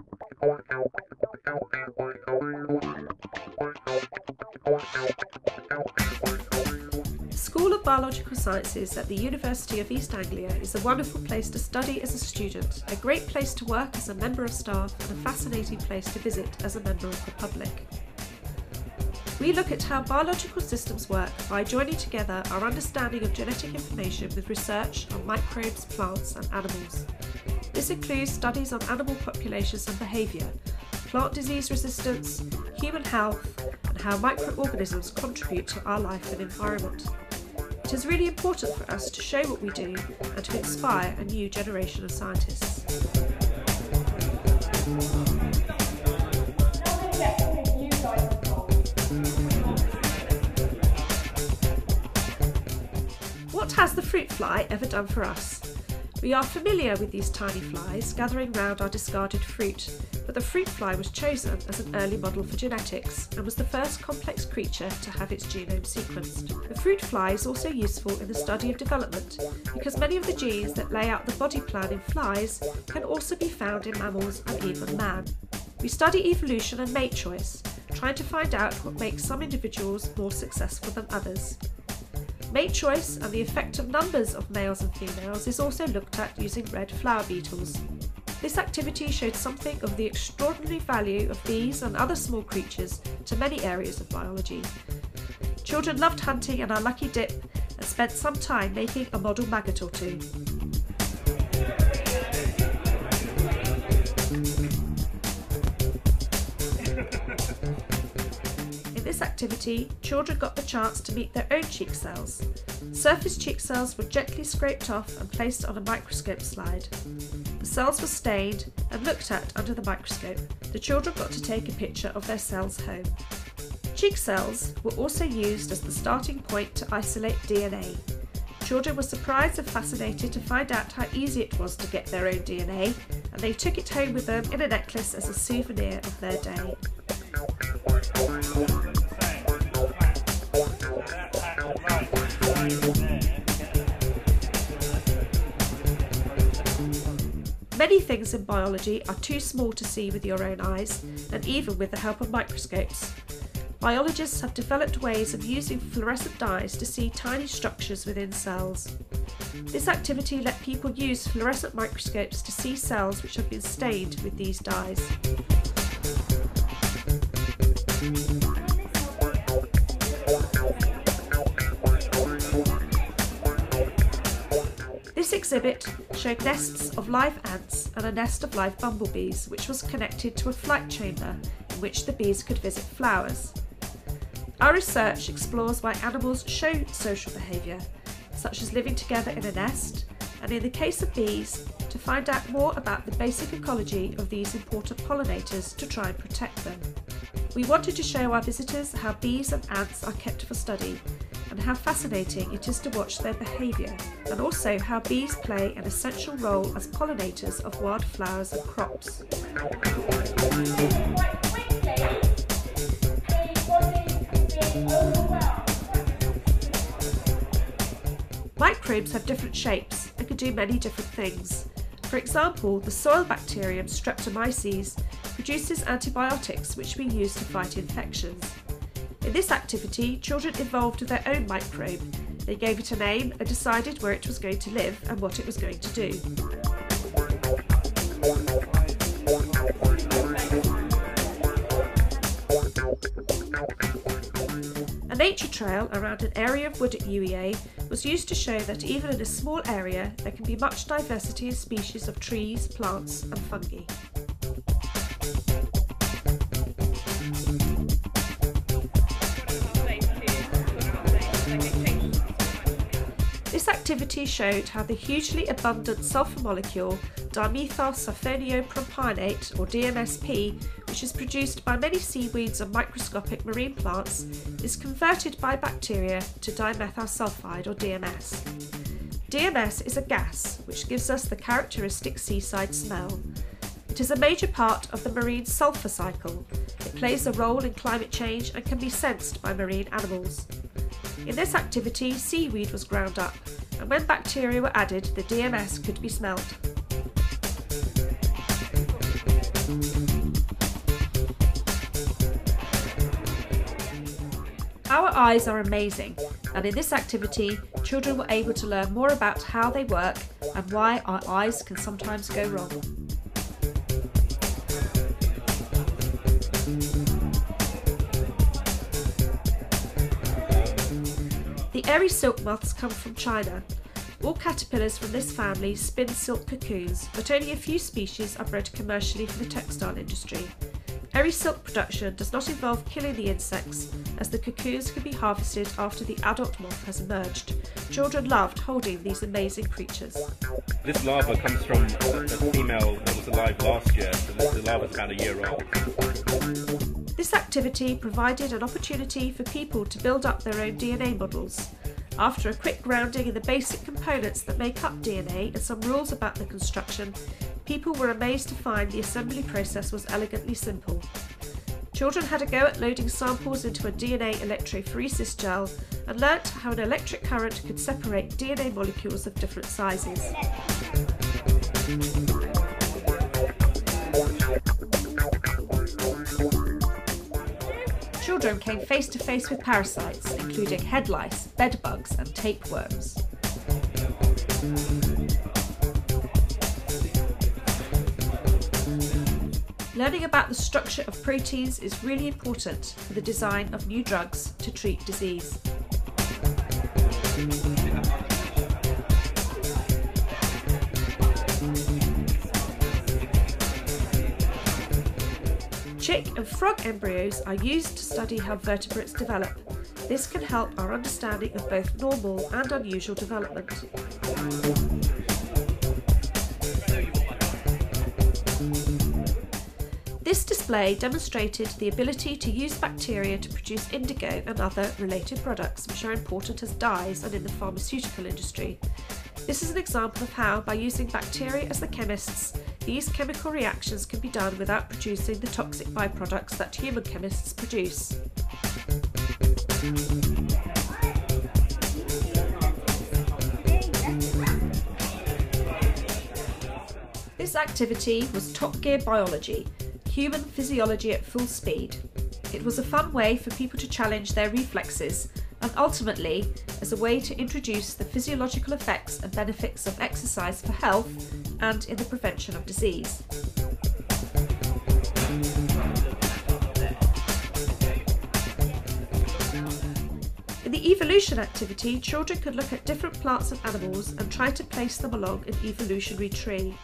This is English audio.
The School of Biological Sciences at the University of East Anglia is a wonderful place to study as a student, a great place to work as a member of staff, and a fascinating place to visit as a member of the public. We look at how biological systems work by joining together our understanding of genetic information with research on microbes, plants and animals. This includes studies on animal populations and behaviour, plant disease resistance, human health and how microorganisms contribute to our life and environment. It is really important for us to show what we do and to inspire a new generation of scientists. What has the fruit fly ever done for us? We are familiar with these tiny flies gathering round our discarded fruit, but the fruit fly was chosen as an early model for genetics and was the first complex creature to have its genome sequenced. The fruit fly is also useful in the study of development because many of the genes that lay out the body plan in flies can also be found in mammals and even man. We study evolution and mate choice, trying to find out what makes some individuals more successful than others. Mate choice and the effect of numbers of males and females is also looked at using red flower beetles. This activity showed something of the extraordinary value of bees and other small creatures to many areas of biology. Children loved hunting and our lucky dip and spent some time making a model maggot or two. In this activity, children got the chance to meet their own cheek cells. Surface cheek cells were gently scraped off and placed on a microscope slide. The cells were stained and looked at under the microscope. The children got to take a picture of their cells home. Cheek cells were also used as the starting point to isolate DNA. Children were surprised and fascinated to find out how easy it was to get their own DNA, and they took it home with them in a necklace as a souvenir of their day. Many things in biology are too small to see with your own eyes, and even with the help of microscopes. Biologists have developed ways of using fluorescent dyes to see tiny structures within cells. This activity let people use fluorescent microscopes to see cells which have been stained with these dyes. This exhibit showed nests of live ants and a nest of live bumblebees, which was connected to a flight chamber in which the bees could visit flowers. Our research explores why animals show social behaviour, such as living together in a nest, and in the case of bees, to find out more about the basic ecology of these important pollinators to try and protect them. We wanted to show our visitors how bees and ants are kept for study, and how fascinating it is to watch their behaviour, and also how bees play an essential role as pollinators of wildflowers and crops. Microbes have different shapes and can do many different things. For example, the soil bacterium Streptomyces produces antibiotics which we use to fight infections. In this activity, children evolved their own microbe. They gave it a name and decided where it was going to live and what it was going to do. A nature trail around an area of wood at UEA was used to show that even in a small area there can be much diversity in species of trees, plants and fungi. This activity showed how the hugely abundant sulfur molecule dimethylsulfonopropionate, or DMSP, which is produced by many seaweeds and microscopic marine plants, is converted by bacteria to dimethyl sulfide, or DMS. DMS is a gas which gives us the characteristic seaside smell. It is a major part of the marine sulfur cycle. It plays a role in climate change and can be sensed by marine animals. In this activity, seaweed was ground up, and when bacteria were added, the DMS could be smelt. Our eyes are amazing, and in this activity, children were able to learn more about how they work and why our eyes can sometimes go wrong. The airy silk moths come from China. All caterpillars from this family spin silk cocoons, but only a few species are bred commercially for the textile industry. Airy silk production does not involve killing the insects, as the cocoons can be harvested after the adult moth has emerged. Children loved holding these amazing creatures. This larva comes from a female that was alive last year, so the larva is about a year old. This activity provided an opportunity for people to build up their own DNA models. After a quick grounding in the basic components that make up DNA and some rules about the construction, people were amazed to find the assembly process was elegantly simple. Children had a go at loading samples into a DNA electrophoresis gel and learnt how an electric current could separate DNA molecules of different sizes. Children came face to face with parasites, including head lice, bed bugs and tapeworms. Learning about the structure of proteins is really important for the design of new drugs to treat disease. Chick and frog embryos are used to study how vertebrates develop. This can help our understanding of both normal and unusual development. This display demonstrated the ability to use bacteria to produce indigo and other related products, which are important as dyes and in the pharmaceutical industry. This is an example of how, by using bacteria as the chemists, these chemical reactions can be done without producing the toxic byproducts that human chemists produce. This activity was Top Gear Biology, human physiology at full speed. It was a fun way for people to challenge their reflexes and ultimately as a way to introduce the physiological effects and benefits of exercise for health and in the prevention of disease. In the evolution activity, children could look at different plants and animals and try to place them along an evolutionary tree.